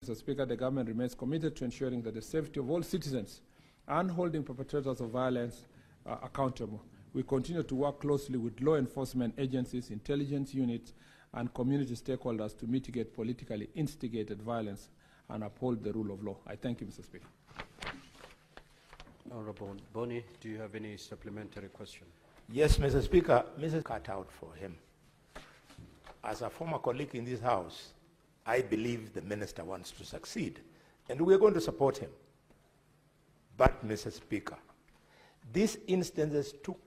Mr. Speaker, the government remains committed to ensuring that the safety of all citizens and holding perpetrators of violence accountable. We continue to work closely with law enforcement agencies, intelligence units, and community stakeholders to mitigate politically instigated violence and uphold the rule of law. I thank you, Mr. Speaker. Honorable Boni, do you have any supplementary question? Yes, Mr. Speaker. Mrs. Cut out for him. As a former colleague in this House, I believe the minister wants to succeed, and we're going to support him. But, Mr. Speaker, these instances took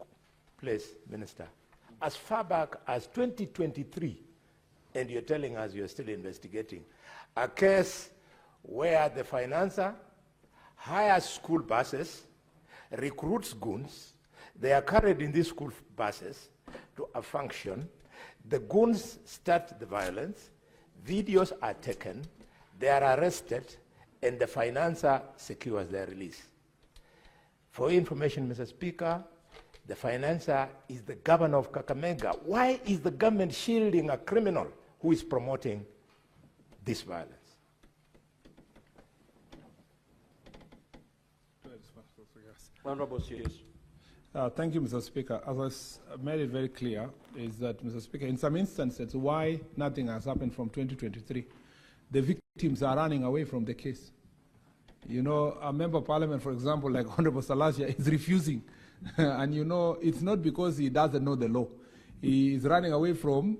place, Minister, as far back as 2023, and you're telling us you're still investigating a case where the financer hires school buses, recruits goons, they are carried in these school buses to a function, the goons start the violence, videos are taken, they are arrested, and the financer secures their release. For your information, Mr. Speaker, the financer is the governor of Kakamega. Why is the government shielding a criminal who is promoting this violence? Honorable Series. Thank you, Mr. Speaker. As I made it very clear, is that, Mr. Speaker, in some instances, why nothing has happened from 2023, the victims are running away from the case. You know, a member of parliament, for example, like Honorable Salasia, is refusing. And you know, it's not because he doesn't know the law. He is running away from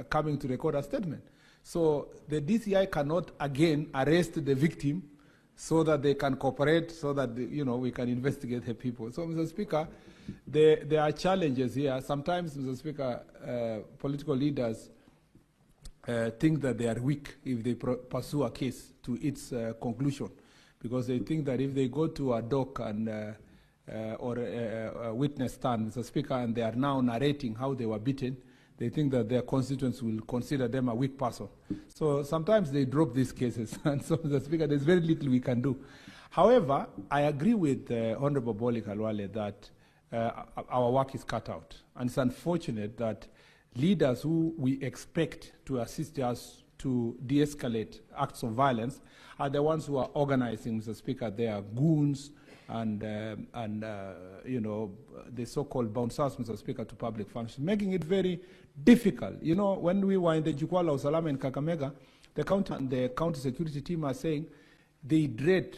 coming to record a statement. So the DCI cannot again arrest the victim so that they can cooperate, so that we can investigate the people. So, Mr. Speaker, there are challenges here. Sometimes, Mr. Speaker, political leaders think that they are weak if they pursue a case to its conclusion, because they think that if they go to a dock and or a witness stand, Mr. Speaker, and they are now narrating how they were beaten, they think that their constituents will consider them a weak person. So sometimes they drop these cases, and so, Mr. Speaker, there's very little we can do. However, I agree with Honorable Boli Khalwale that our work is cut out, and it's unfortunate that leaders who we expect to assist us to de-escalate acts of violence are the ones who are organizing, Mr. Speaker, their goons and the so-called bouncers, Mr. Speaker, to public functions, making it very difficult. You know, when we were in the Jukwala of Salama in Kakamega, the county security team are saying they dread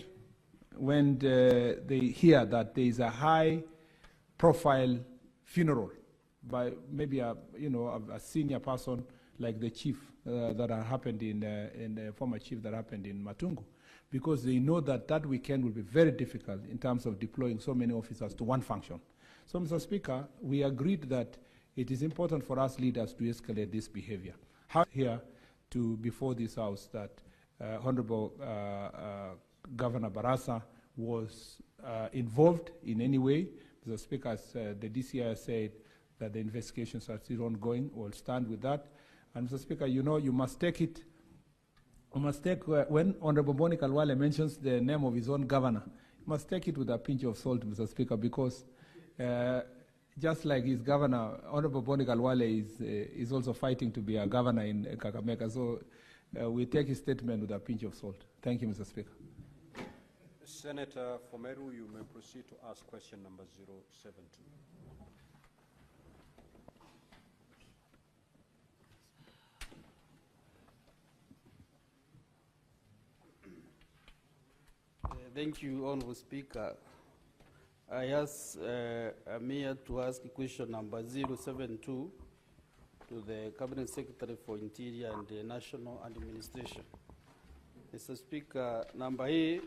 when they hear that there is a high-profile funeral by maybe a senior person like the chief that happened in the former chief that happened in Matungu, because they know that that weekend will be very difficult in terms of deploying so many officers to one function. So, Mr. Speaker, we agreed that it is important for us leaders to escalate this behavior. Here before this House that Honorable Governor Barasa was involved in any way. Mr. Speaker, as the DCI said that the investigations are still ongoing, we'll stand with that. And Mr. Speaker, you know, you must take it, when Honorable Boni Khalwale mentions the name of his own governor, you must take it with a pinch of salt, Mr. Speaker, because just like his governor, Honorable Boni Khalwale is also fighting to be a governor in Kakamega. So we take his statement with a pinch of salt. Thank you, Mr. Speaker. Senator Fomeru, you may proceed to ask question number 072. Thank you, Honorable Speaker. I ask Amir to ask question number 072 to the Cabinet Secretary for Interior and the National Administration. Mr. Speaker, number A